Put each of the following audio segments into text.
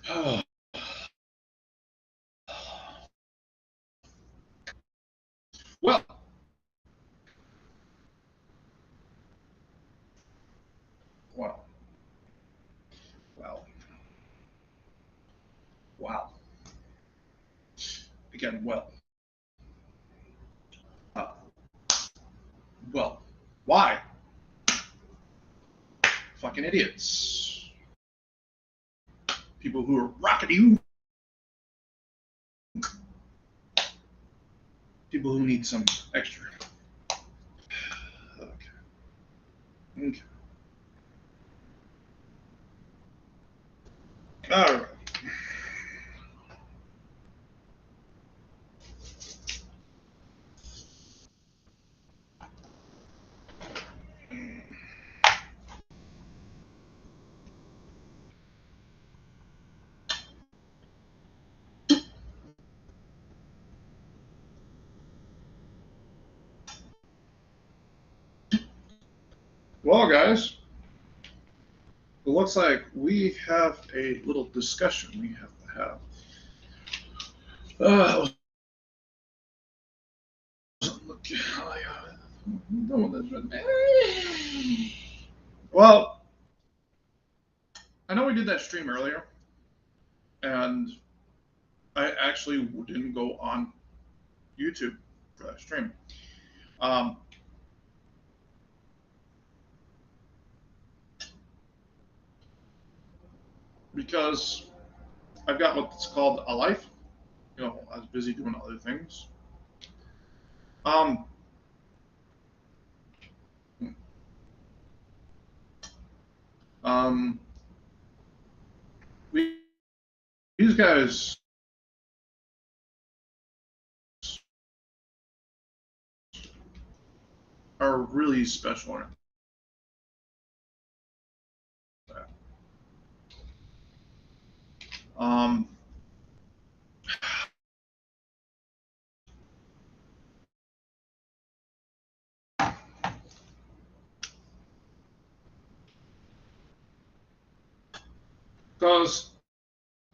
Well, well, well, wow. Again, uh, well, why? Fucking idiots. People who are rockety. People who need some extra. Okay. Okay. All right. Well, guys, it looks like we have a little discussion we have to have. Uh, well, I know we did that stream earlier, and I actually didn't go on YouTube for that stream. Um, because I've got what's called a life. You know, I was busy doing other things. Um, um, we, these guys are really special, aren't they? Um, because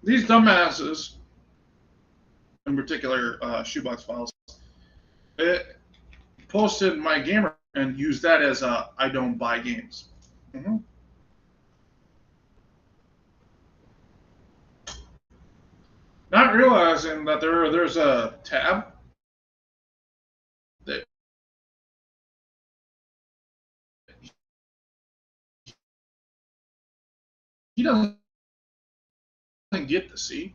these dumbasses, in particular, Shoebox Files, it posted my gamer and used that as a I don't buy games. Mm-hmm. Not realizing that there's a tab that he doesn't get to see.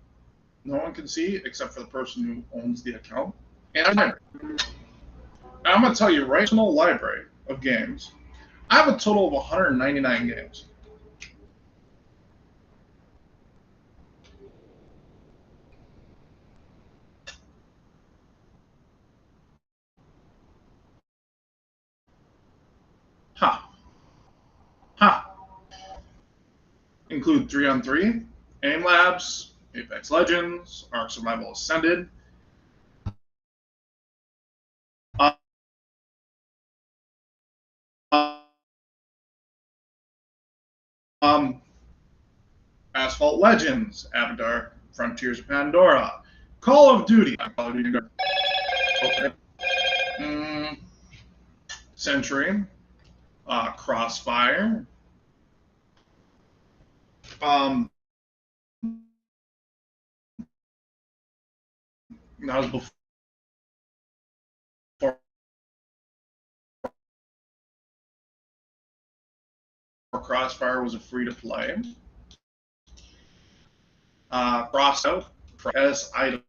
No one can see except for the person who owns the account. And I'm gonna tell you, right, personal library of games. I have a total of 199 games. Ha, ha. Include 3-on-3, Aim Labs, Apex Legends, Ark Survival Ascended, uh, um, Asphalt Legends, Avatar, Frontiers of Pandora, Call of Duty, okay. Century, Crossfire, um, that was before Crossfire was a free to play. Crossout, as item,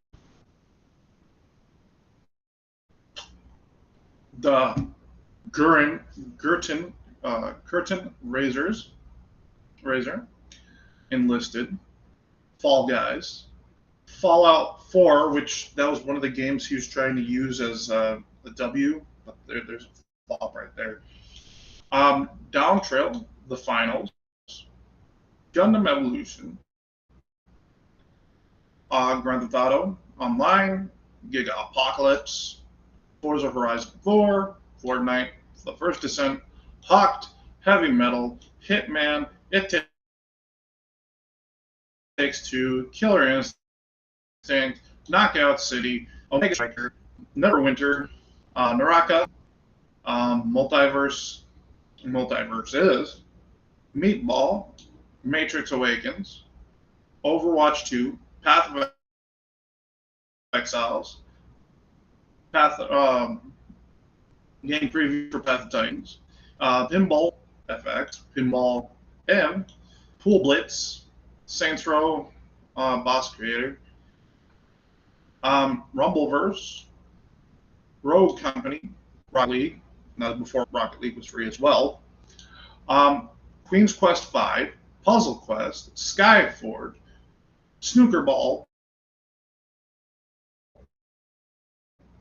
the Curtain Razor, Enlisted, Fall Guys, Fallout 4, which that was one of the games he was trying to use as the W, but there's a fall right there. Down Trail, The Finals, Gundam Evolution, Grand Theft Auto Online, Giga Apocalypse, Forza Horizon 4, Fortnite, The First Descent, Hawked, Heavy Metal, Hitman, It Takes Two, Killer Instinct, Knockout City, Omega Striker, Neverwinter, Naraka, Multiverse is Meatball, Matrix Awakens, Overwatch 2, Path of Exiles, Path game preview for Path of Titans, Pinball FX, Pinball M, Pool Blitz, Saints Row, Boss Creator, Rumbleverse, Rogue Company, Rocket League, not before Rocket League was free as well, Queen's Quest 5, Puzzle Quest, Skyforge, Snooker Ball,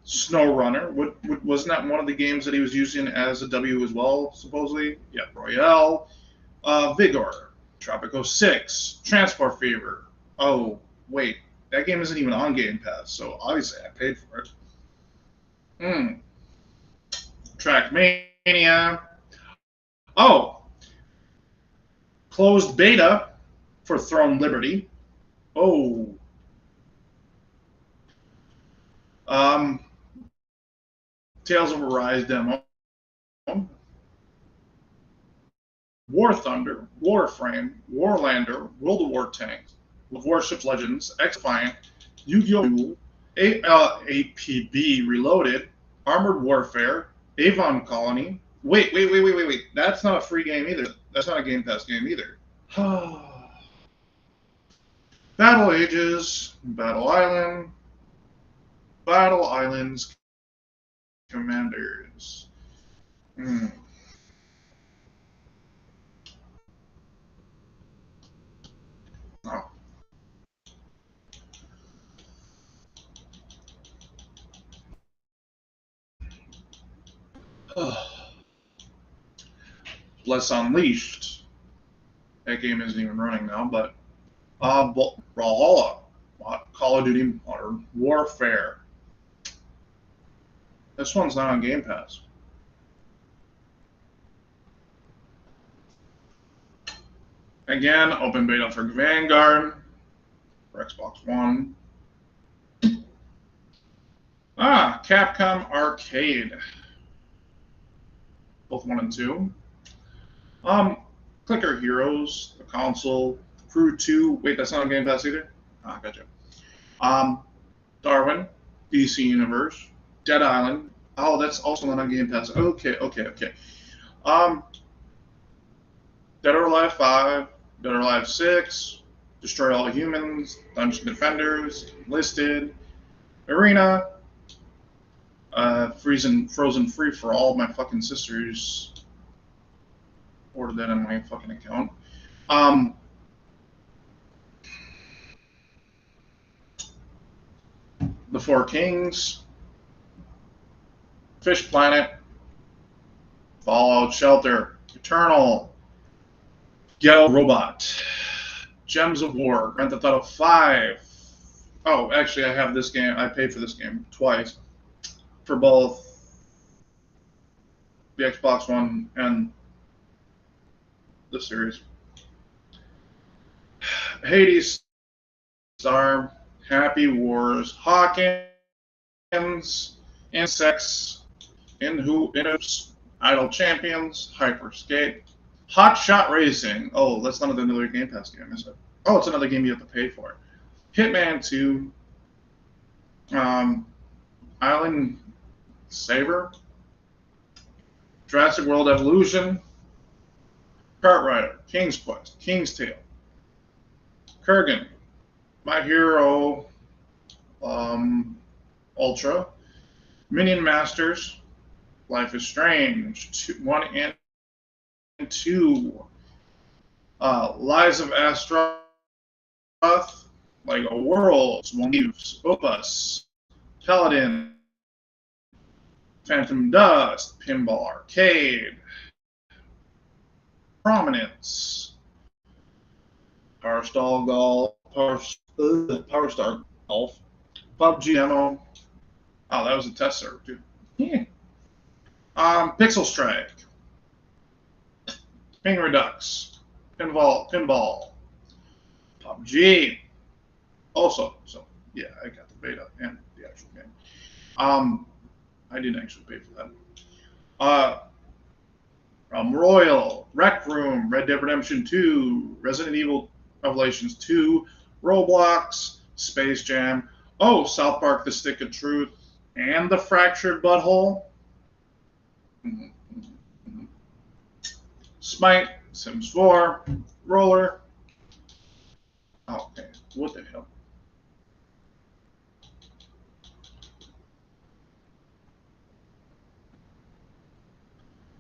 SnowRunner. Wasn't that one of the games that he was using as a W as well, supposedly? Yeah, Royale, Vigor, Tropico 6, Transport Fever. Oh, wait, that game isn't even on Game Pass, so obviously I paid for it. Trackmania. Oh, closed beta for Throne Liberty. Oh. Tales of Arise demo. War Thunder, Warframe, Warlander, World of War Tanks, Warships Legends, X-Defiant, Yu-Gi-Oh! Duel, APB Reloaded, Armored Warfare, Avon Colony. Wait. That's not a free game either. That's not a Game Pass game either. Battle Ages, Battle Islands, Commanders. Bless Unleashed. That game isn't even running now, but Brawlhalla, Call of Duty Modern Warfare. This one's not on Game Pass. Again, open beta for Vanguard for Xbox One. Capcom Arcade. Both 1 and 2. Clicker Heroes, the console. Crew 2. Wait, that's not on Game Pass either? Gotcha. Darwin, DC Universe. Dead Island. Oh, that's also not on Game Pass. Okay. Dead or Alive 5, Dead or Alive 6, Destroy All Humans, Dungeon Defenders, Listed, Arena, Frozen Free for All. My fucking sisters ordered that on my fucking account. The Four Kings, Fish Planet, Fallout Shelter, Eternal, Ghetto Robot, Gems of War, Grand Theft Auto 5. Oh, actually, I have this game. I paid for this game twice for both the Xbox One and the series. Hades, Star, Happy Wars, Hawkins, Insects, Inhoops, Idle Champions, Hyperscape, Hot Shot Racing. Oh, that's not another Game Pass game, is it? Oh, it's another game you have to pay for. Hitman 2, Island Saber, Jurassic World Evolution, Kart Rider, King's Quest, King's Tale, Kurgan, My Hero Ultra, Minion Masters, Life is Strange, 1 and 2, Lies of Astaroth, Lego Worlds, Leaves, Opus, Paladin, Phantom Dust, Pinball Arcade, Prominence, Power Star Golf, PUBG Demo. Oh, that was a test server too. Yeah. Pixel Strike, Ping Redux, Pinball, PUBG. Also, so yeah, I got the beta and the actual game. I didn't actually pay for that. Royal, Rec Room, Red Dead Redemption 2, Resident Evil Revelations 2, Roblox, Space Jam, oh, South Park: The Stick of Truth, and The Fractured Butthole. Smite, Sims 4, Roller. Oh, okay, what the hell?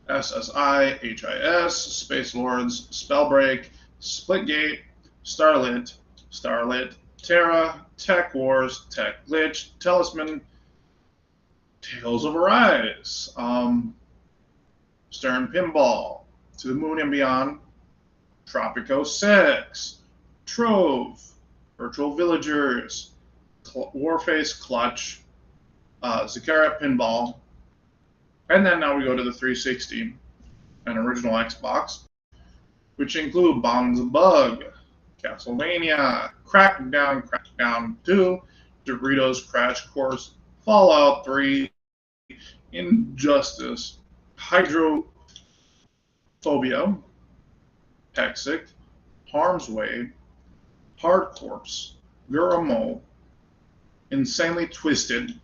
SSI, HIS, Space Lords, Spellbreak, Splitgate, Starlit, Terra, Tech Wars, Tech Glitch, Talisman, Tales of Arise, Stern Pinball, To the Moon and Beyond, Tropico 6, Trove, Virtual Villagers, Warface Clutch, Zakara Pinball, and then now we go to the 360 and original Xbox, which include Bounds and Bug, Castlevania, Crackdown 2, Doritos Crash Course, Fallout 3, Injustice, Hydrophobia, Hexic, Harm's Way, Hard Corpse, Guramo, Insanely Twisted,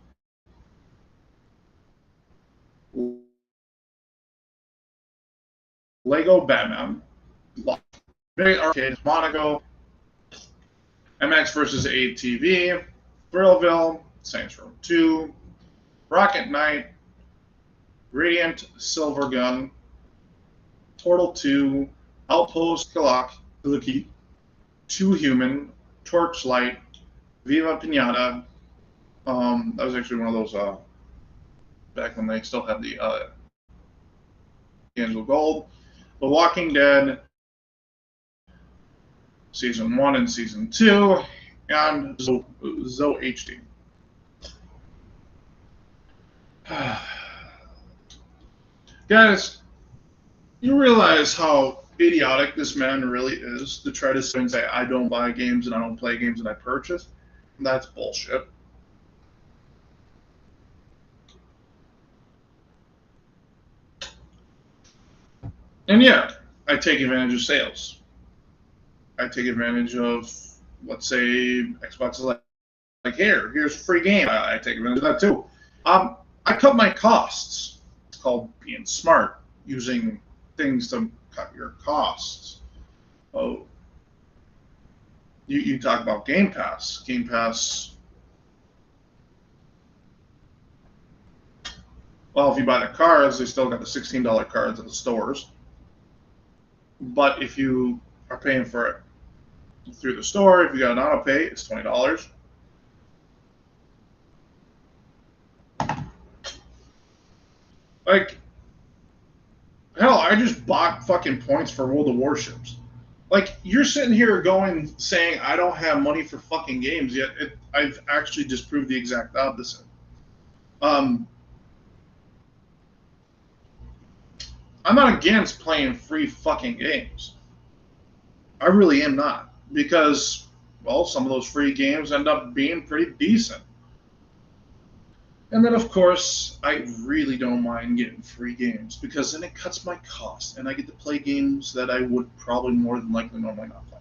Lego Batman, Very Arcade, Monaco, MX vs. ATV, Thrillville, Saints Row 2, Rocket Knight, Radiant Silver Gun, Portal 2, Outpost Kilaki, Two Human, Torchlight, Viva Pinata. That was actually one of those back when they still had the Angel Gold. The Walking Dead, Season 1 and Season 2, and Zoe HD. Guys, you realize how idiotic this man really is to try to say, I don't buy games and I don't play games and I purchase? That's bullshit. And yeah, I take advantage of sales. I take advantage of, let's say, Xbox is like here's a free game. I take advantage of that too. I cut my costs. It's called being smart, using things to cut your costs. Oh, you talk about Game Pass. Game Pass. Well, if you buy the cards, they still got the $16 cards at the stores. But if you are paying for it through the store, if you got an auto pay, it's $20. Like, hell, I just bought fucking points for World of Warships. Like, you're sitting here saying I don't have money for fucking games, yet I've actually disproved the exact opposite. I'm not against playing free fucking games. I really am not. Because, well, some of those free games end up being pretty decent. And then, of course, I really don't mind getting free games because then it cuts my cost and I get to play games that I would probably more than likely normally not play.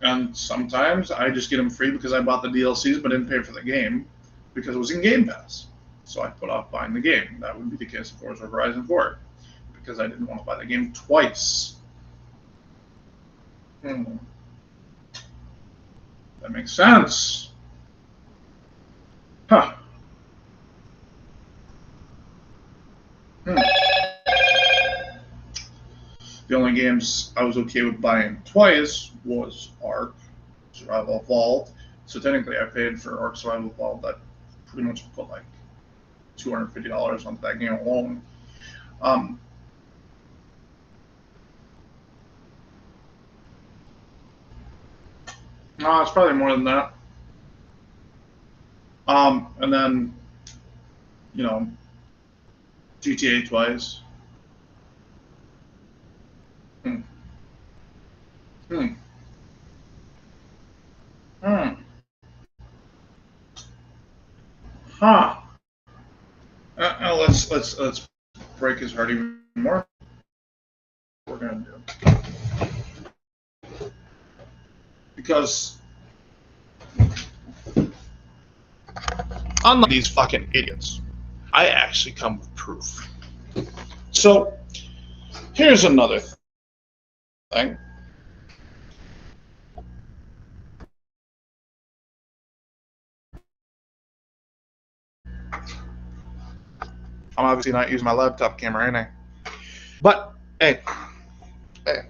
And sometimes I just get them free because I bought the DLCs but didn't pay for the game because it was in Game Pass. So I put off buying the game. That would be the case, of course, with Horizon 4 because I didn't want to buy the game twice. That makes sense. Huh. The only games I was okay with buying twice was Ark, Survival Evolved. So technically I paid for Ark Survival Evolved. That pretty much put like $250 onto that game alone. No, it's probably more than that. And then, you know, GTA twice. Hmm. Hmm. Hmm. Huh. Let's break his heart even more. We're gonna do because unlike these fucking idiots, I actually come with proof. So here's another thing. I'm obviously not using my laptop camera, ain't I? But hey, hey.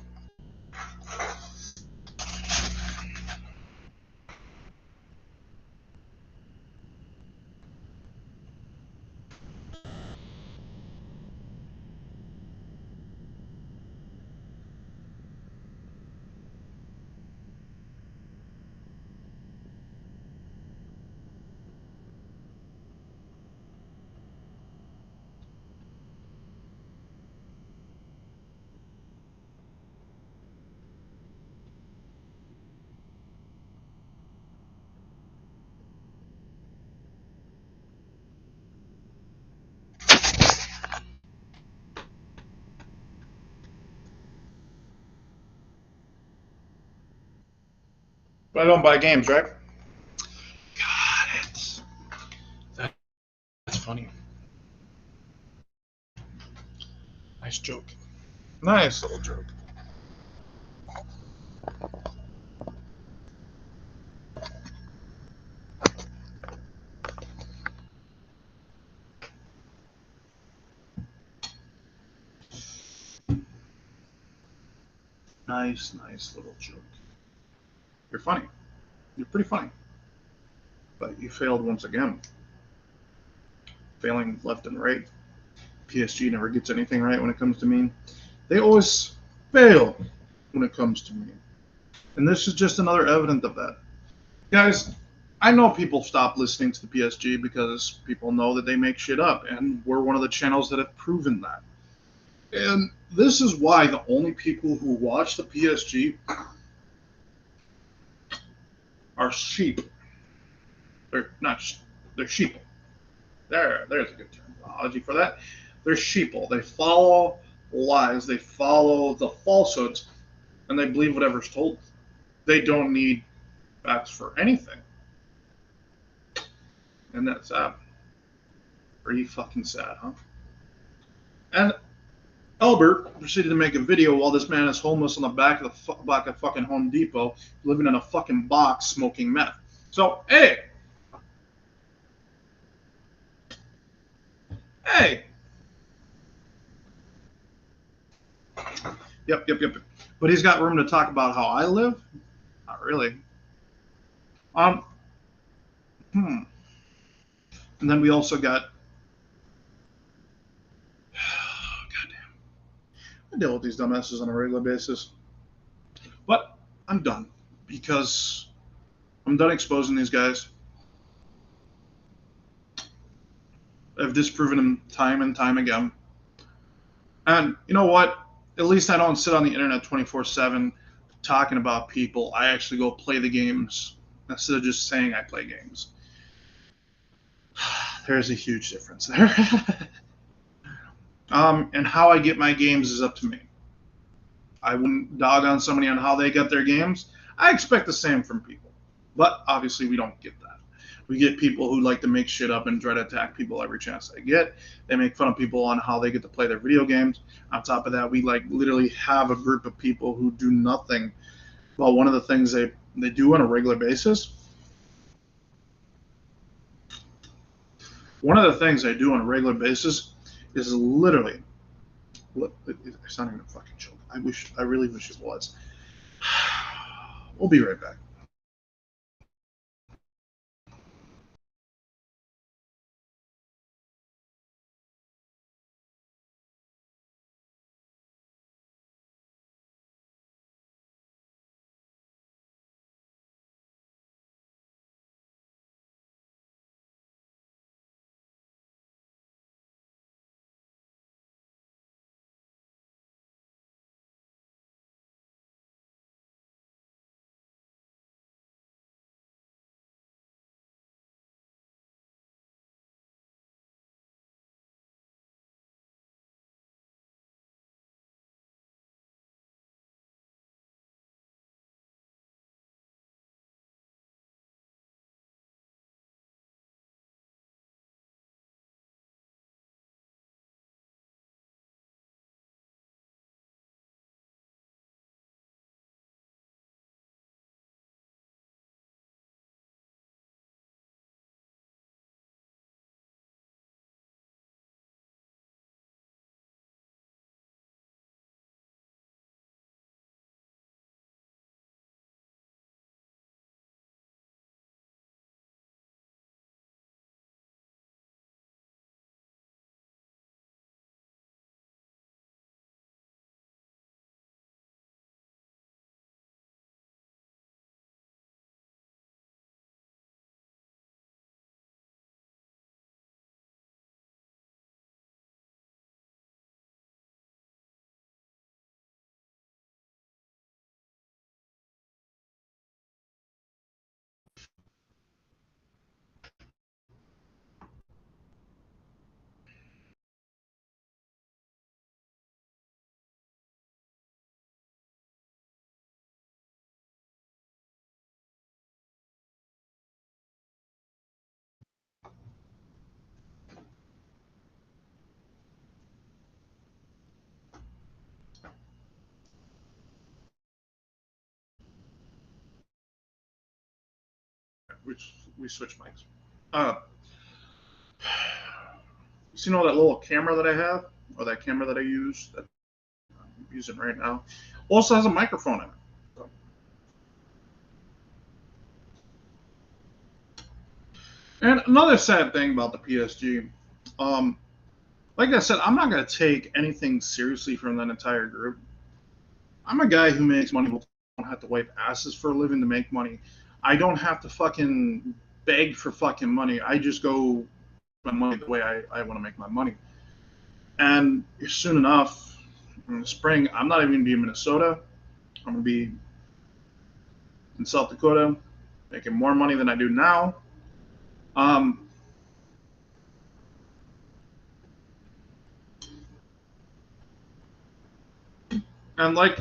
But I don't buy games, right? Got it. That's funny. Nice joke. Nice little joke. Nice little joke. You're funny. You're pretty funny. But you failed once again. Failing left and right. PSG never gets anything right when it comes to me. They always fail when it comes to me. And this is just another evidence of that. Guys, I know people stop listening to the PSG because people know that they make shit up, and we're one of the channels that have proven that. And this is why the only people who watch the PSG are sheep. They're not. They're sheep. There's a good terminology for that. They're sheeple. They follow lies. They follow the falsehoods, and they believe whatever's told. They don't need facts for anything, and that's sad. Pretty fucking sad, huh? And Albert proceeded to make a video while this man is homeless on the back of fucking Home Depot, living in a fucking box, smoking meth. So, hey, yep. But he's got room to talk about how I live. Not really. Um, hmm. And then we also got. Goddamn, I deal with these dumbasses on a regular basis. But I'm done because I'm done exposing these guys. I've disproven them time and time again. And you know what? At least I don't sit on the internet 24/7 talking about people. I actually go play the games instead of just saying I play games. There's a huge difference there. And how I get my games is up to me. I wouldn't dog on somebody on how they get their games. I expect the same from people. But obviously, we don't get that. We get people who like to make shit up and try to attack people every chance they get. They make fun of people on how they get to play their video games. On top of that, we like literally have a group of people who do nothing. Well, one of the things they do on a regular basis. One of the things they do on a regular basis is literally. It's not even a fucking joke. I really wish it was. We'll be right back. we switch mics. Uh, you know that little camera that I have, or that camera that I use that I'm using right now, also has a microphone in it. So. And another sad thing about the PSG, um, like I said, I'm not gonna take anything seriously from that entire group. I'm a guy who makes money. I don't have to wipe asses for a living to make money. I don't have to fucking beg for fucking money. I just go my money the way I want to make my money. And soon enough, in the spring, I'm not even going to be in Minnesota. I'm going to be in South Dakota, making more money than I do now. Um, and like,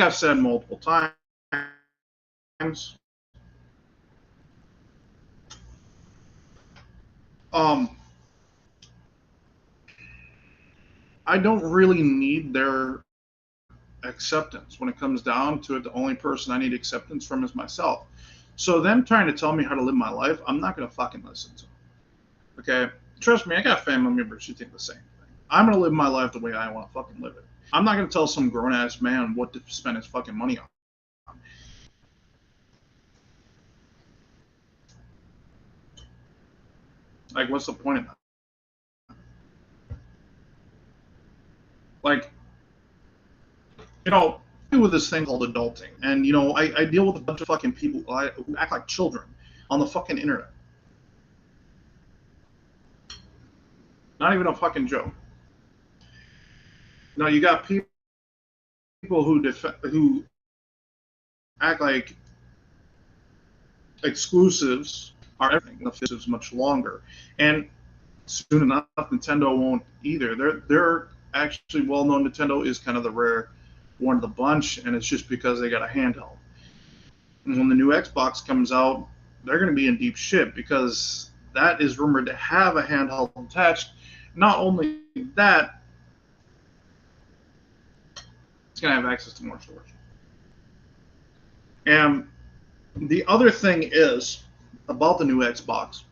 I've said multiple times, um, I don't really need their acceptance. When it comes down to it, the only person I need acceptance from is myself. So them trying to tell me how to live my life, I'm not gonna fucking listen to them. Okay? Trust me, I got family members who think the same thing. I'm gonna live my life the way I want to fucking live it. I'm not gonna tell some grown ass man what to spend his fucking money on. Like, what's the point of that? Like, you know, I deal with this thing called adulting, and you know, I deal with a bunch of fucking people who act like children on the fucking internet. Not even a fucking joke. Now you got people who act like exclusives are everything. The exclusives much longer, and soon enough, Nintendo won't either. They're actually well known. Nintendo is kind of the rare one of the bunch, and it's just because they got a handheld. And when the new Xbox comes out, they're going to be in deep shit because that is rumored to have a handheld attached. Not only that, it's going to have access to more storage. And the other thing is about the new Xbox.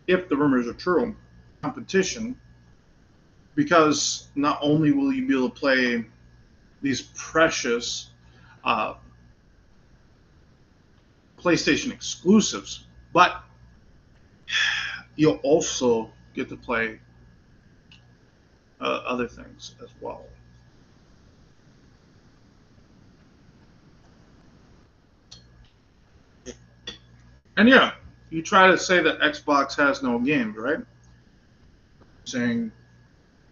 If the rumors are true, competition, because not only will you be able to play these precious uh, PlayStation exclusives, but you'll also get to play other things as well. And yeah, you try to say that Xbox has no games, right? Saying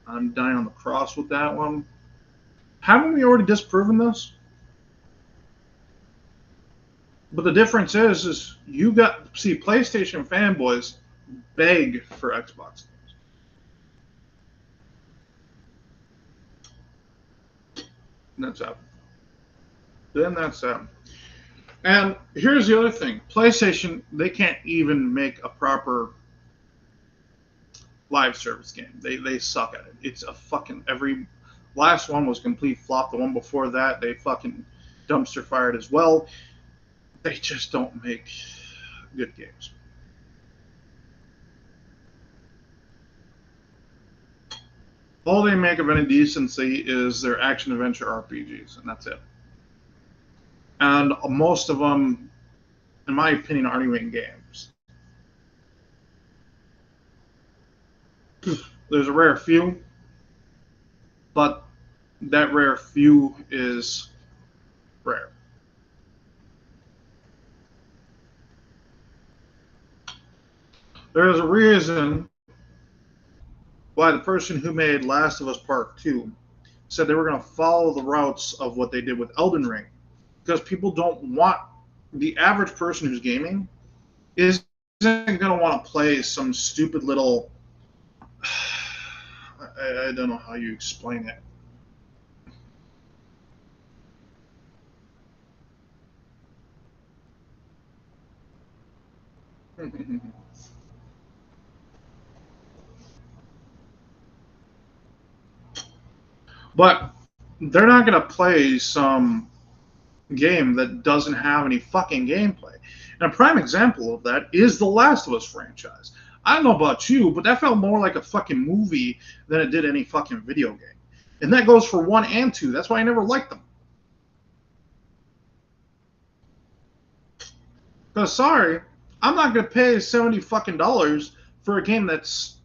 I'm dying on the cross with that one. Haven't we already disproven this? But the difference is you got see PlayStation fanboys beg for Xbox games. And that's out. Then that's out. And here's the other thing: PlayStation, they can't even make a proper live service game. They suck at it. It's a fucking every last one was complete flop. The one before that, they fucking dumpster fired as well. They just don't make good games. All they make of any decency is their action adventure RPGs, and that's it. And most of them, in my opinion, aren't even games. There's a rare few, but that rare few is rare. There's a reason why the person who made Last of Us Part 2 said they were going to follow the routes of what they did with Elden Ring. Because people don't want, the average person who's gaming isn't going to want to play some stupid little, I don't know how you explain it. But they're not going to play some game that doesn't have any fucking gameplay. And a prime example of that is the Last of Us franchise. I don't know about you, but that felt more like a fucking movie than it did any fucking video game. And that goes for 1 and 2. That's why I never liked them. Because, sorry, I'm not going to pay 70 fucking dollars for a game that's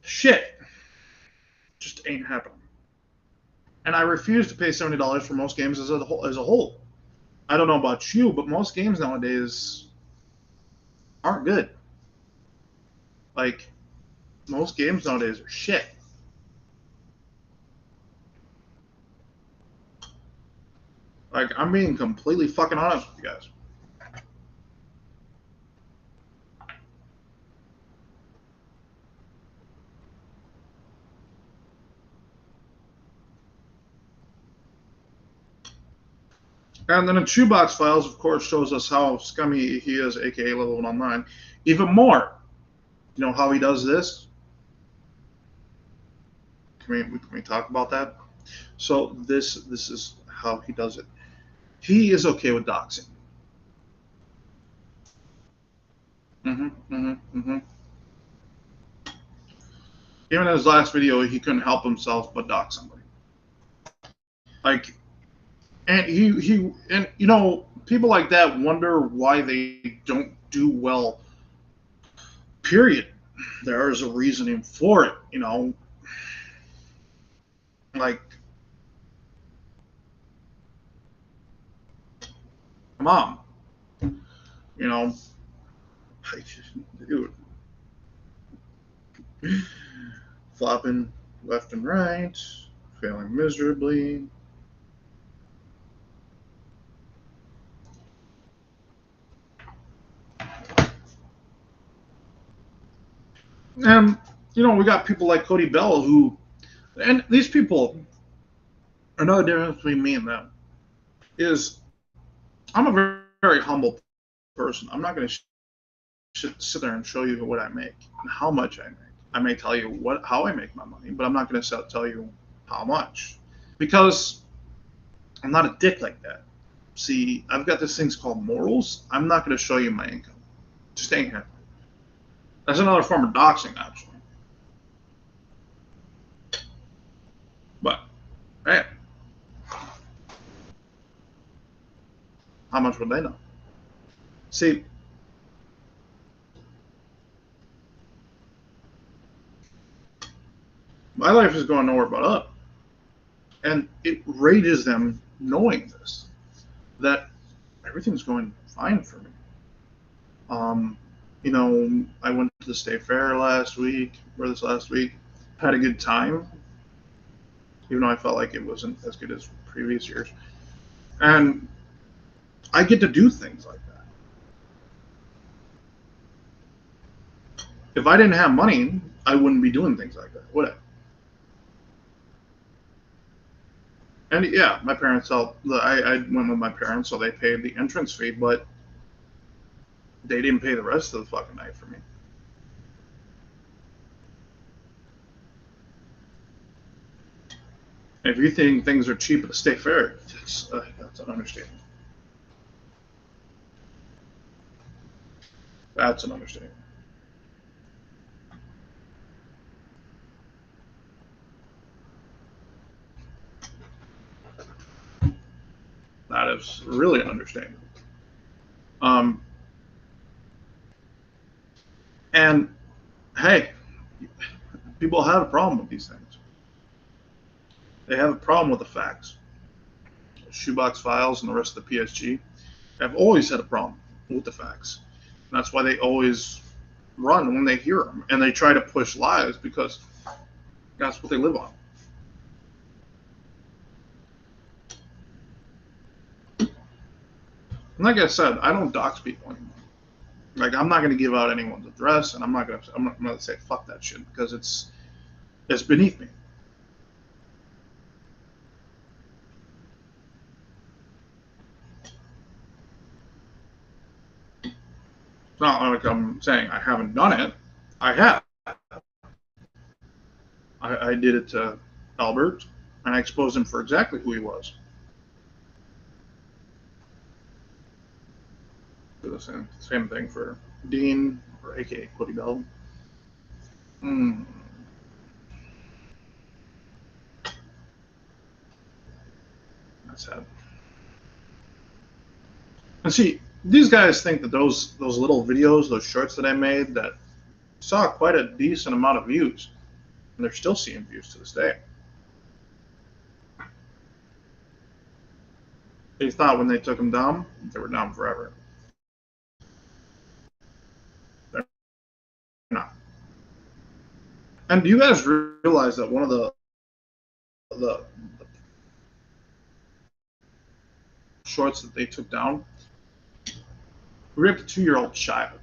shit. Just ain't happening. And I refuse to pay $70 for most games as a whole. I don't know about you, but most games nowadays aren't good. Like, most games nowadays are shit. Like, I'm being completely fucking honest with you guys. And then in Shoebox Files, of course, shows us how scummy he is, aka Level 109. Even more. You know how he does this? Can we talk about that? So this is how he does it. He is okay with doxing. Even in his last video, he couldn't help himself but dox somebody. Like, and and you know, people like that wonder why they don't do well. Period. There is a reasoning for it, you know. Like, come on, you know, like, dude, flopping left and right, failing miserably. And, you know, we got people like Cody Bell who, and these people, another difference between me and them is I'm a very, very humble person. I'm not going to sit there and show you what I make and how much I make. I may tell you how I make my money, but I'm not going to tell you how much because I'm not a dick like that. See, I've got these things called morals. I'm not going to show you my income. Just ain't happening. That's another form of doxing, actually. But, man, how much would they know? See, my life is going nowhere but up. And it rages them knowing this, that everything's going fine for me. Um, you know, I went to the state fair this last week, had a good time, even though I felt like it wasn't as good as previous years. And I get to do things like that. If I didn't have money, I wouldn't be doing things like that, would I? And yeah, my parents helped. I went with my parents, so they paid the entrance fee, but they didn't pay the rest of the fucking night for me. If you think things are cheap at the state fair, that's an understatement. That's an understatement. That is really an understatement. Um, and hey, people have a problem with these things. They have a problem with the facts. Shoebox Files and the rest of the PSG have always had a problem with the facts. And that's why they always run when they hear them, and they try to push lies because that's what they live on. And like I said, I don't dox people anymore. Like, I'm not going to give out anyone's address, and I'm not going to say fuck that shit because it's beneath me. not like I'm saying I haven't done it. I have. I did it to Albert, and I exposed him for exactly who he was. The same thing for Dean, or AKA Cody Bell. That's sad. And see, these guys think that those little videos, those shorts that I made, that saw quite a decent amount of views, and they're still seeing views to this day. They thought when they took them down, they were down forever. They're not. And do you guys realize that one of the shorts that they took down ripped a 2-year-old child?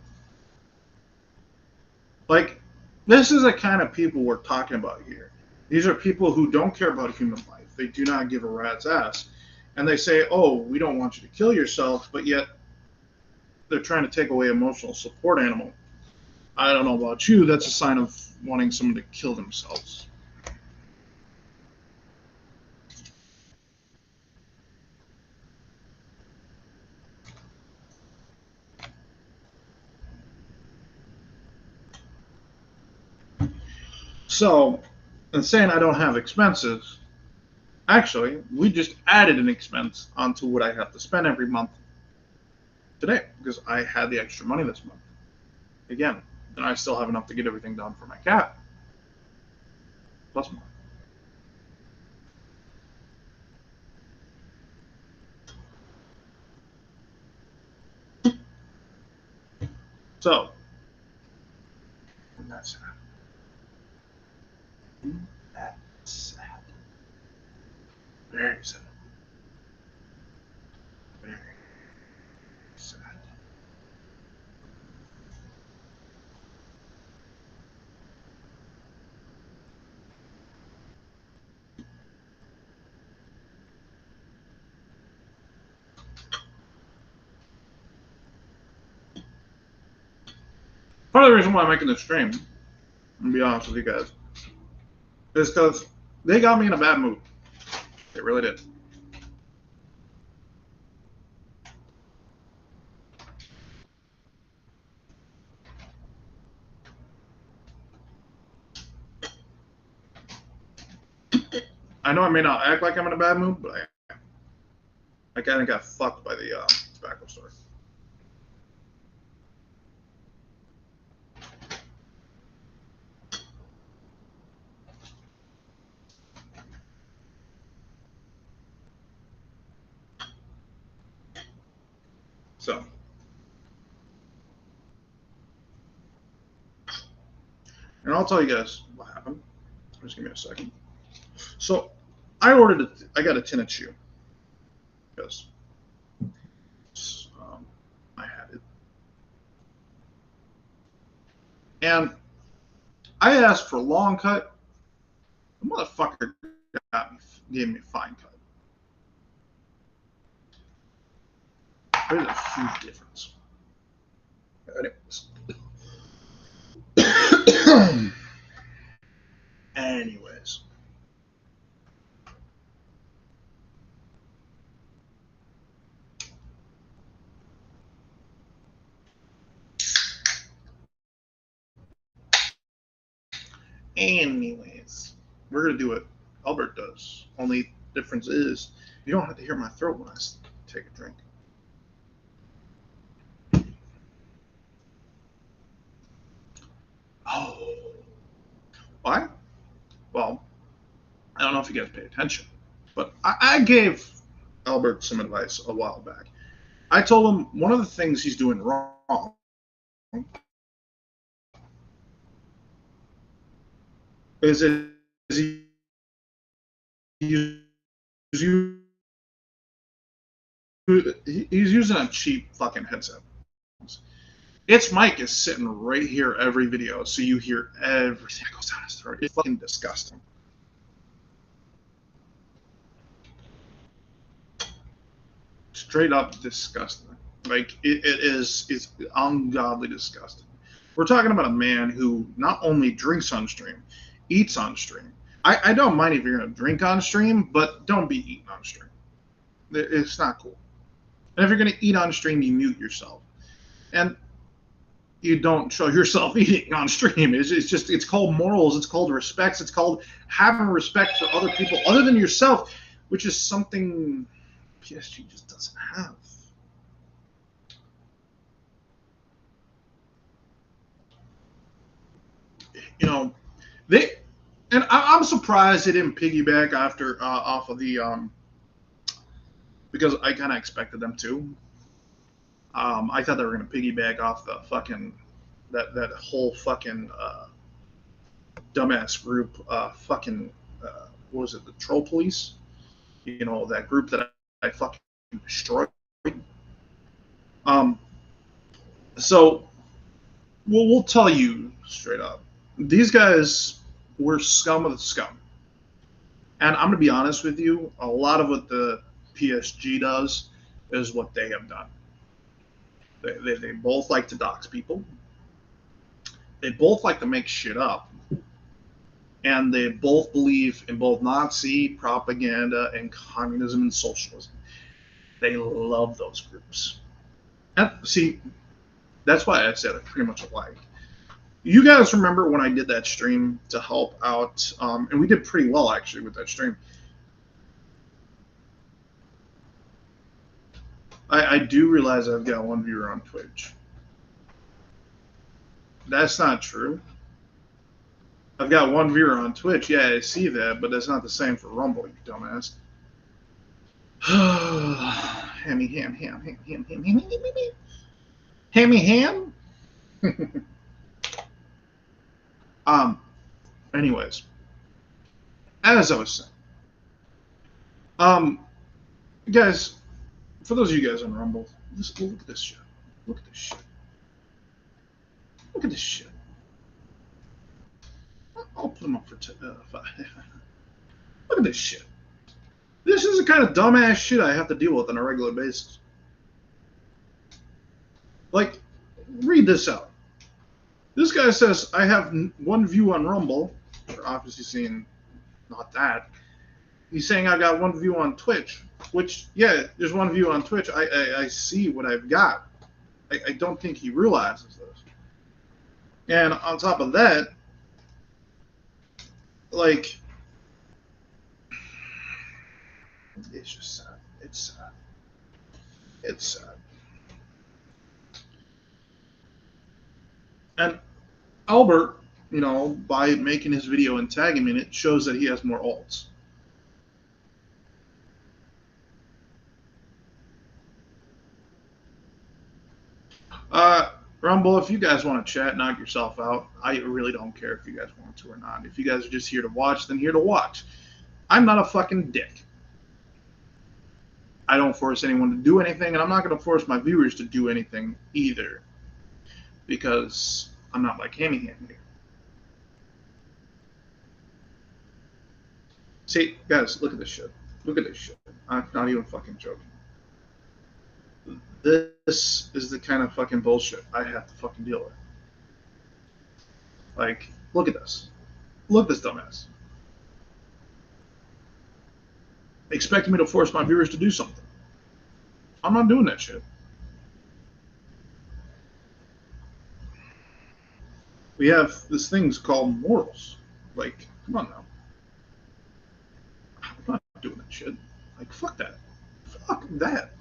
Like, this is the kind of people we're talking about here. These are people who don't care about human life. They do not give a rat's ass. And they say, oh, we don't want you to kill yourself, but yet they're trying to take away emotional support animal. I don't know about you, that's a sign of wanting someone to kill themselves. So, in saying I don't have expenses, actually, we just added an expense onto what I have to spend every month today because I had the extra money this month. Again, and I still have enough to get everything done for my cat. Plus more. So, that's sad. That's sad. Very sad. Very sad. Part of the reason why I'm making this stream, to be honest with you guys, is because they got me in a bad mood. They really did. I know I may not act like I'm in a bad mood, but I kind of got fucked by the tobacco store. So, and I'll tell you guys what happened. Just give me a second. So, I got a tin of chew because I had it, and I asked for a long cut. The motherfucker gave me a fine cut. There's a huge difference. Anyways. Anyways, we're gonna do what Albert does. Only difference is you don't have to hear my throat when I take a drink. Oh, why? Well, I don't know if you guys pay attention, but I gave Albert some advice a while back. I told him one of the things he's doing wrong is he's using a cheap fucking headset. Its mic is sitting right here every video, so you hear everything that goes down his throat. It's fucking disgusting. Straight up disgusting. Like it's ungodly disgusting. We're talking about a man who not only drinks on stream, eats on stream. I don't mind if you're gonna drink on stream, but don't be eating on stream. It's not cool. And if you're gonna eat on stream, you mute yourself. And you don't show yourself eating on stream. It's just it's called morals. It's called respects. It's called having respect for other people other than yourself, which is something PSG just doesn't have. You know, they and I'm surprised they didn't piggyback after off of the because I kind of expected them to. I thought they were going to piggyback off the fucking that whole fucking dumbass group, fucking what was it, the Troll Police? You know, that group that I fucking destroyed. Um, so we'll tell you straight up, these guys were scum of the scum. And I'm gonna be honest with you, a lot of what the PSG does is what they have done. They both like to dox people. They both like to make shit up. And they both believe in both Nazi propaganda and communism and socialism. They love those groups. And see, that's why I said I pretty much alike. You guys remember when I did that stream to help out, and we did pretty well actually with that stream. I do realize I've got one viewer on Twitch. That's not true. I've got one viewer on Twitch. Yeah, I see that, but that's not the same for Rumble, you dumbass. Hammy ham, ham, ham, ham, ham, ham, ham, ham. Hammy ham? Anyways, as I was saying, guys, for those of you guys on Rumble, just look at this shit. Look at this shit. Look at this shit. I'll put them up for 5. Look at this shit. This is the kind of dumbass shit I have to deal with on a regular basis. Like, read this out. This guy says, I have one view on Rumble. You're obviously seeing not that. He's saying I got one view on Twitch. Which, yeah, there's one view on Twitch. I see what I've got. I don't think he realizes this. And on top of that, like, it's just sad. It's sad. It's sad. And Albert, you know, by making his video and tagging me in it, shows that he has more alts. Rumble, if you guys want to chat, knock yourself out. I really don't care if you guys want to or not. If you guys are just here to watch, then here to watch. I'm not a fucking dick. I don't force anyone to do anything, and I'm not going to force my viewers to do anything either. Because I'm not like Hammy Ham here. See, guys, look at this shit. Look at this shit. I'm not even fucking joking. This is the kind of fucking bullshit I have to fucking deal with. Like, look at this. Look at this dumbass. Expecting me to force my viewers to do something. I'm not doing that shit. We have this thing's called morals. Like, come on now. I'm not doing that shit. Like, fuck that. Fuck that.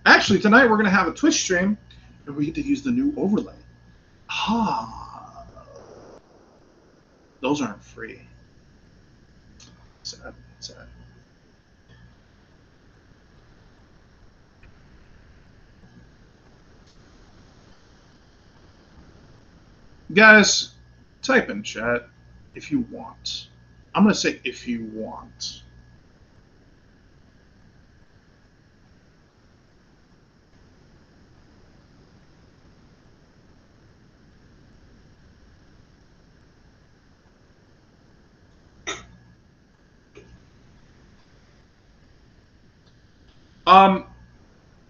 Actually, tonight we're going to have a Twitch stream, and we get to use the new overlay. Ah. Those aren't free. Sad. Sad. Guys, type in chat if you want. I'm going to say if you want.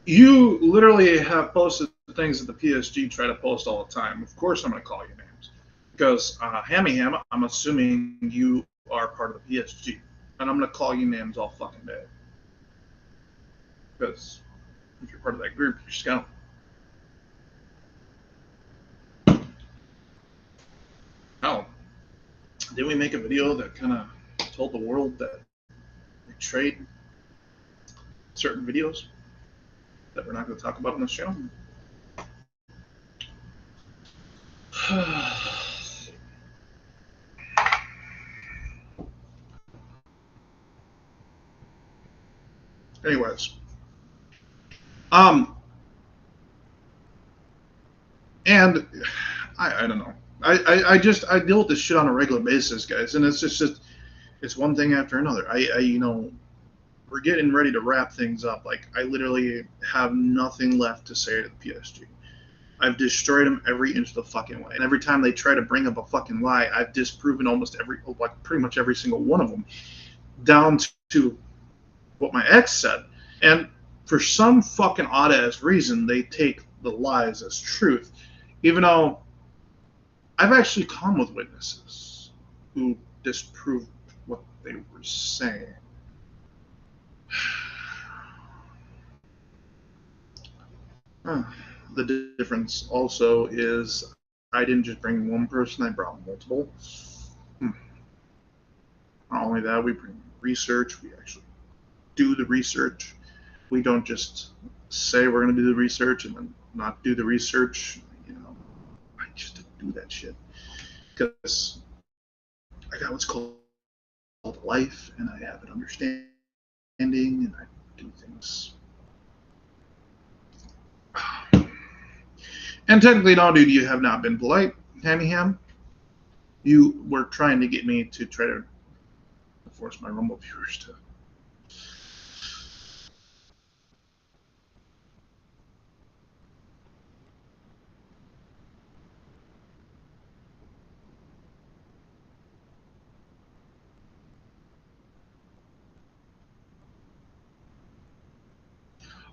You literally have posted things that the PSG try to post all the time. Of course, I'm going to call you names because Hammy Ham, I'm assuming you are part of the PSG, and I'm going to call you names all fucking day because if you're part of that group, you're scum. Oh, did we make a video that kind of told the world that we trade certain videos that we're not going to talk about on this show? Anyways, um, and I don't know. I deal with this shit on a regular basis, guys, and it's just it's one thing after another. We're getting ready to wrap things up. Like I literally have nothing left to say to the PSG. I've destroyed them every inch of the fucking way, and every time they try to bring up a fucking lie, I've disproven pretty much every single one of them, down to what my ex said. And for some fucking odd ass reason, they take the lies as truth, even though I've actually come with witnesses who disprove what they were saying. The difference also is I didn't just bring one person, I brought multiple. Not only that, we bring research, we actually do the research. We don't just say we're going to do the research and then not do the research. I just didn't do that shit. Because I got what's called life, and I have an understanding, and I do things. And technically, no, dude, you have not been polite, Hammy Ham. You were trying to get me to try to force my Rumble viewers to.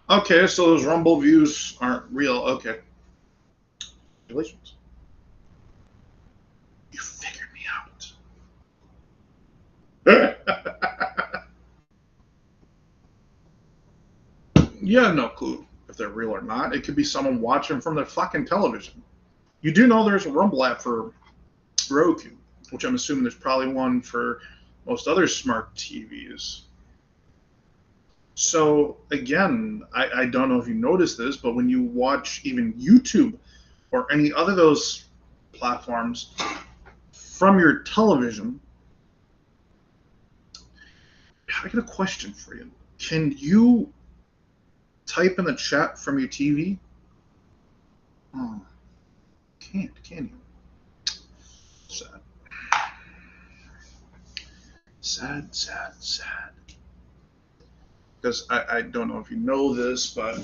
Okay, so those Rumble views aren't real. Okay. Congratulations. You figured me out. You have no clue if they're real or not. It could be someone watching from their fucking television. You do know there's a Rumble app for Roku, which I'm assuming there's probably one for most other smart TVs. So again, I don't know if you noticed this, but when you watch even YouTube or any other of those platforms from your television, I got a question for you. Can you type in the chat from your TV? Oh, can't, can you? Sad. Sad, sad, sad. Because I don't know if you know this, but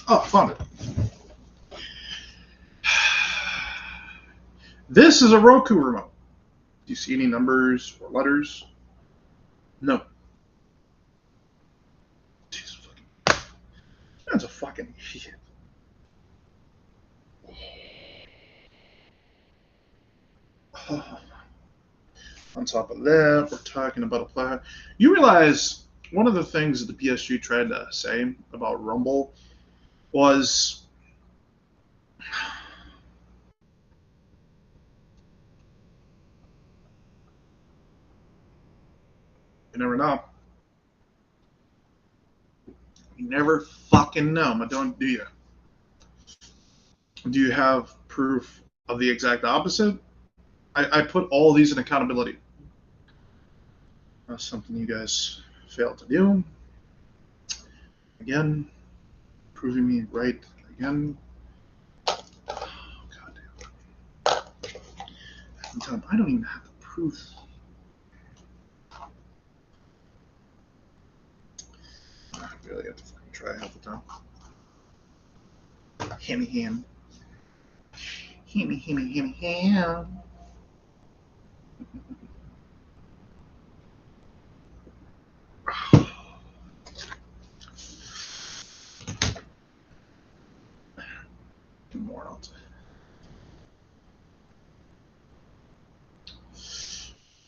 oh, found it. This is a Roku remote. Do you see any numbers or letters? No. Jesus fucking. That's a fucking idiot. On top of that, we're talking about a platform. You realize one of the things that the PSG tried to say about Rumble was you never know. You never fucking know, but don't do you? Do you have proof of the exact opposite? I put all these in accountability. That's something you guys failed to do. Again, proving me right again. Oh, God damn. I don't even have the proof. I really have to fucking try half the time. Hammy ham. Hammy ham. out.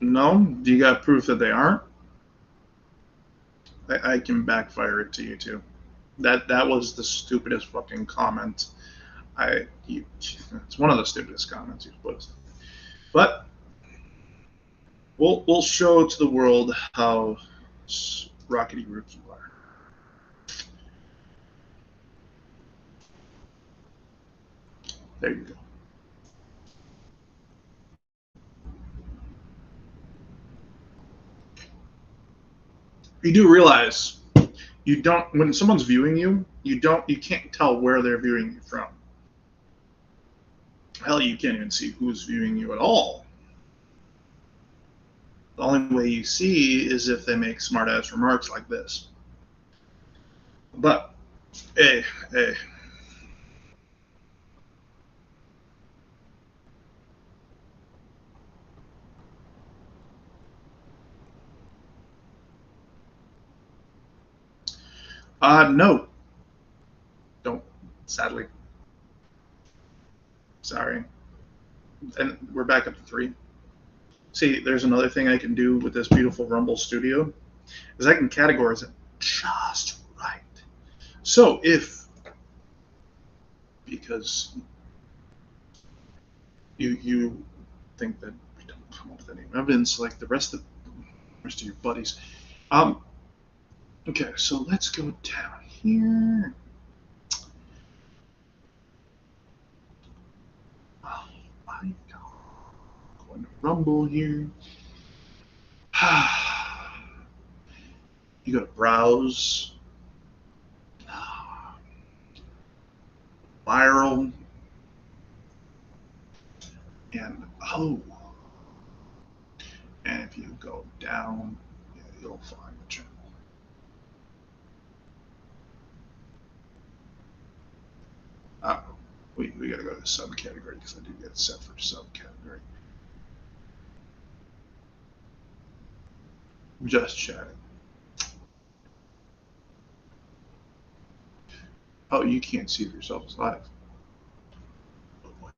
No? Do you got proof that they aren't? I can backfire it to you too. That was the stupidest fucking comment. It's one of the stupidest comments you've posted. But we'll show to the world how rockety rook you are. There you go. You do realize you don't, when someone's viewing you, you can't tell where they're viewing you from. Hell, you can't even see who's viewing you at all. The only way you see is if they make smart-ass remarks like this. But, hey. No. Don't, sadly. Sorry. And we're back up to 3. See, there's another thing I can do with this beautiful Rumble Studio, is I can categorize it just right. So if, because you think that we don't come up with any evidence like the rest of your buddies. Okay, so let's go down here. Oh my God. Going to Rumble here. You go to browse. Viral. And and if you go down, you'll find the channel. We gotta go to subcategory because I do get set for subcategory. Just chatting. Oh, you can't see yourselves live. Oh boy.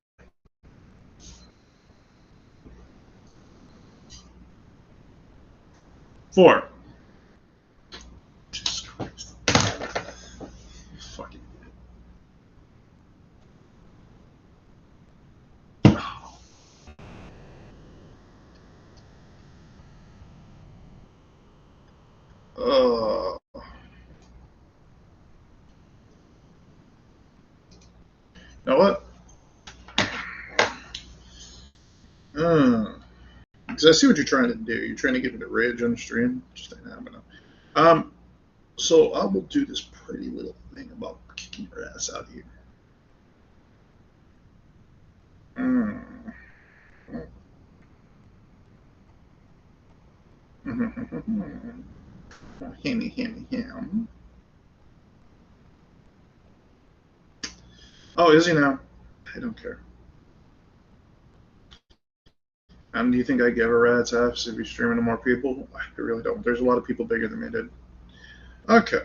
Four. Jesus Christ. Fucking. You know what? Because I see what you're trying to do. You're trying to get me to rage on the stream. Just ain't happening. So I will do this pretty little thing about kicking your ass out here. Him. Oh, is he now? I don't care. And do you think I give a rat's ass if you're streaming to more people? I really don't. There's a lot of people bigger than me, dude. Okay.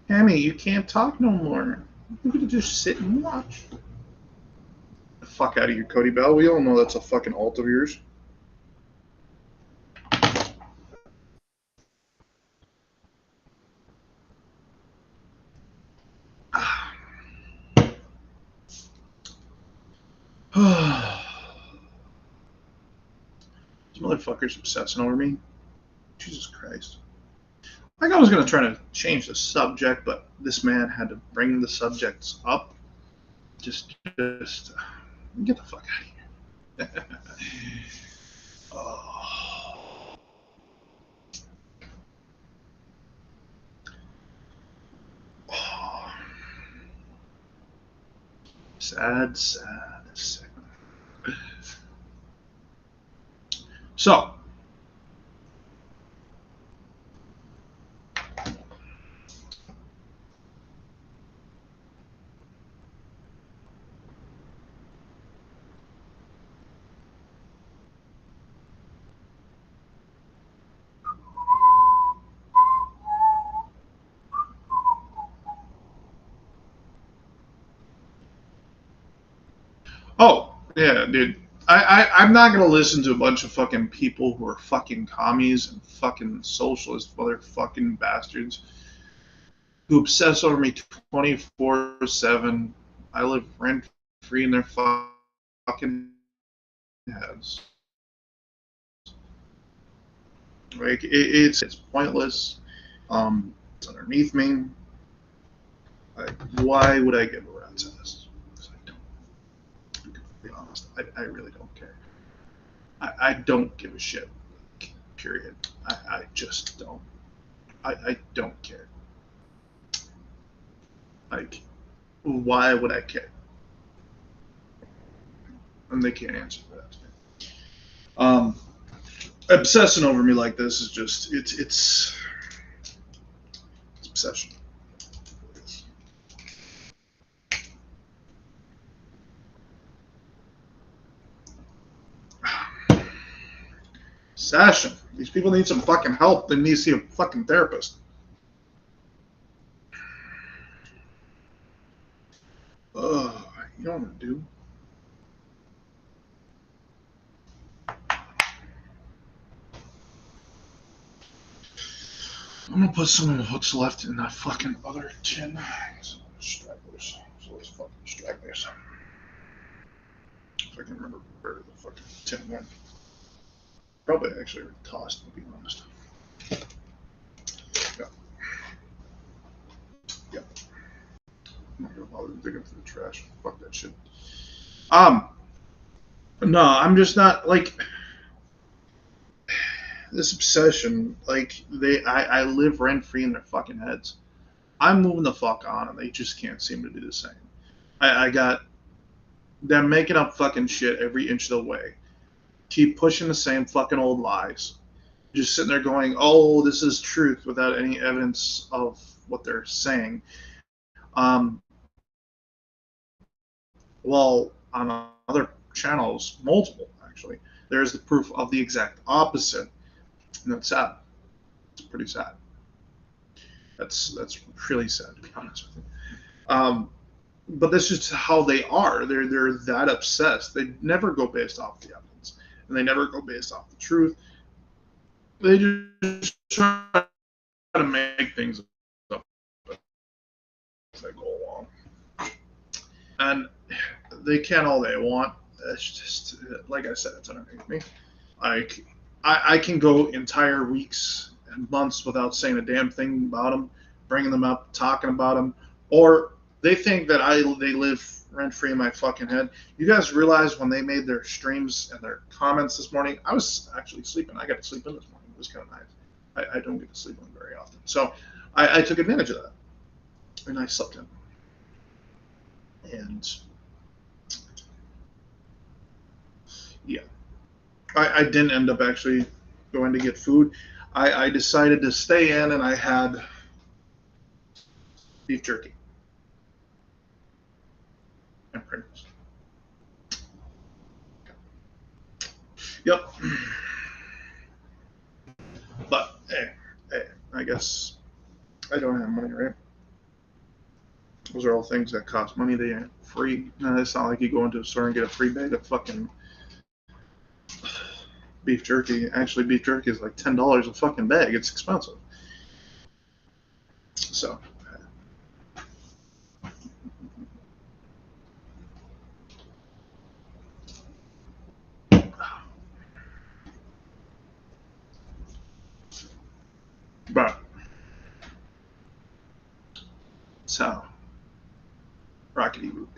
Hammy, you can't talk no more. You could just sit and watch. The fuck out of here, Cody Bell. We all know that's a fucking alt of yours. This motherfucker's obsessing over me. Jesus Christ. Like I was going to try to change the subject, but this man had to bring the subjects up. Just get the fuck out of here. Oh. Oh. Sad. So, Yeah, dude. I'm not gonna listen to a bunch of fucking people who are fucking commies and fucking socialist motherfucking bastards who obsess over me 24/7. I live rent free in their fucking heads. Like it's pointless. It's underneath me. Like, why would I give a rat's ass? I don't. To be honest, I really don't care. I don't give a shit. Period. I just don't. I don't care. Like, why would I care? And they can't answer that to me. Obsessing over me like this is just it's obsession. Session. These people need some fucking help. They need to see a fucking therapist. Ugh, you know what I'm gonna do? I'm gonna put some of what's left in that fucking other tin. Some stragglers. There's always fucking stragglers. If I can remember where the fucking tin went. Probably actually tossed, to be honest. Yeah. Yeah. I'm not gonna bother digging through the trash. Fuck that shit. No, I'm just not like this obsession. Like I live rent free in their fucking heads. I'm moving the fuck on, and they just can't seem to do the same. I got them making up fucking shit every inch of the way. Keep pushing the same fucking old lies. Just sitting there going, "Oh, this is truth," without any evidence of what they're saying. Um, well, on other channels, multiple actually, there's the proof of the exact opposite, and that's sad. It's pretty sad. That's really sad, to be honest with you. But that's just how they are. They're that obsessed. They never go based off the evidence, and they never go based off the truth. They just try to make things up as they go along, and they can all they want. It's just like I said, it's underneath me. Like I can go entire weeks and months without saying a damn thing about them, bringing them up, talking about them, or they think that they live rent free in my fucking head. You guys realize when they made their streams and their comments this morning, I was actually sleeping. I got to sleep in this morning. It was kind of nice. I don't get to sleep in very often, so I took advantage of that, and I slept in. And yeah, I didn't end up actually going to get food. I decided to stay in, and I had beef jerky and Pringles. Yep. But hey, I guess I don't have money, right? Those are all things that cost money. They ain't free. No, it's not like you go into a store and get a free bag of fucking beef jerky. Actually, beef jerky is like $10 a fucking bag. It's expensive. So, but that's how rockety rook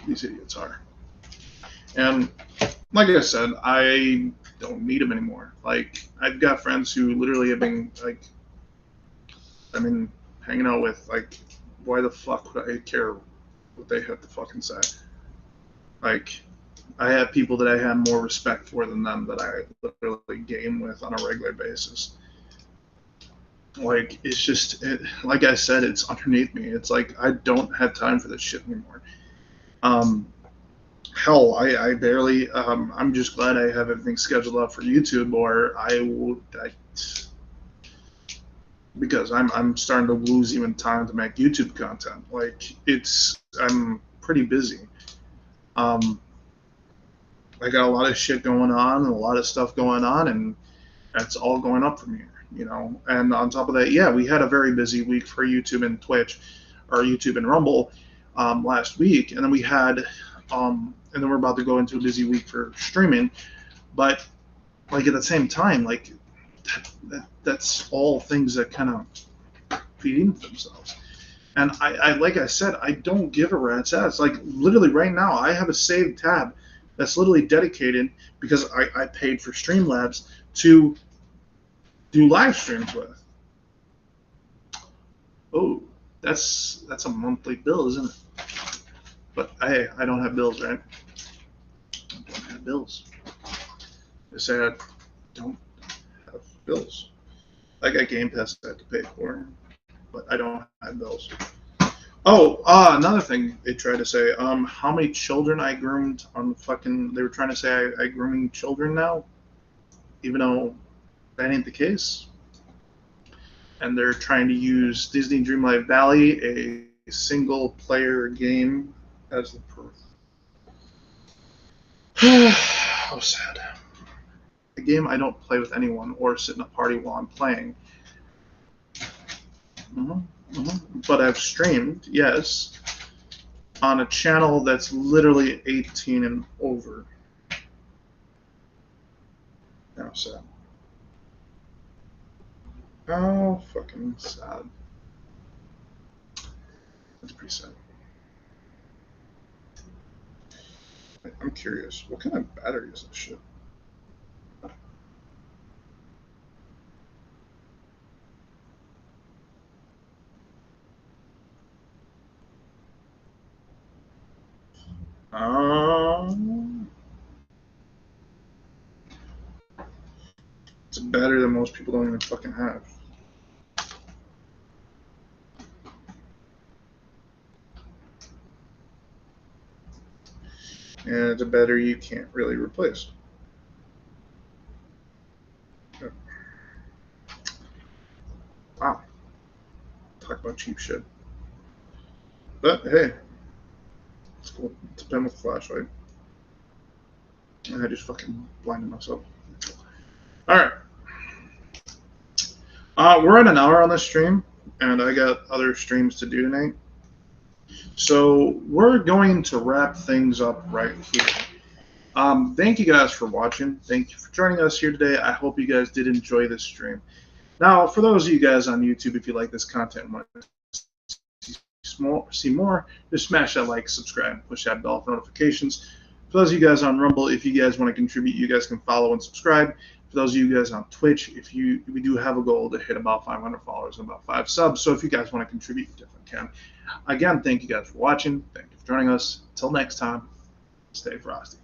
these idiots are. And like I said, I don't need them anymore. Like I've got friends who literally have been like, I mean, hanging out with. Like, why the fuck would I care what they have to fucking say? Like, I have people that I have more respect for than them that I literally game with on a regular basis. Like, it's just, like I said, it's underneath me. It's like I don't have time for this shit anymore. Um, hell, I barely. I'm just glad I have everything scheduled up for YouTube, or I would. Because I'm starting to lose even time to make YouTube content. Like I'm pretty busy. Um, I got a lot of shit going on and a lot of stuff going on, and that's all going up from here, you know. And on top of that, yeah, we had a very busy week for YouTube and Twitch, or YouTube and Rumble, last week, and then we had, and then we're about to go into a busy week for streaming. But like at the same time, like that's all things that kind of feed into themselves. And I like I said, I don't give a rat's ass. Like literally right now, I have a saved tab that's literally dedicated because I paid for Streamlabs to do live streams with. Oh, that's a monthly bill, isn't it? But hey, I don't have bills, right? I don't have bills. They say I don't have bills. I got Game Pass I have to pay for, but I don't have bills. Oh, another thing they tried to say, how many children I groomed on the fucking, they were trying to say I grooming children now, even though that ain't the case. And they're trying to use Disney Dreamlight Valley, a single player game, as the proof. How sad. A game I don't play with anyone or sit in a party while I'm playing. But I've streamed, yes, on a channel that's literally 18 and over. How sad. How fucking sad. That's pretty sad. I'm curious, what kind of battery is this shit? It's a battery that most people don't even fucking have. And it's a battery you can't really replace. Wow. Talk about cheap shit. But hey, it's cool. It's a pen with a flashlight. And I just fucking blinded myself. Alright. We're at an hour on this stream, and I got other streams to do tonight. So we're going to wrap things up right here. Thank you guys for watching. Thank you for joining us here today. I hope you guys did enjoy this stream. Now, for those of you guys on YouTube, if you like this content and want to see more, just smash that like, subscribe, push that bell for notifications. For those of you guys on Rumble, if you guys want to contribute, you guys can follow and subscribe. For those of you guys on Twitch, we do have a goal to hit about 500 followers and about 5 subs. So if you guys want to contribute, you definitely can. Again, thank you guys for watching. Thank you for joining us. Until next time, stay frosty.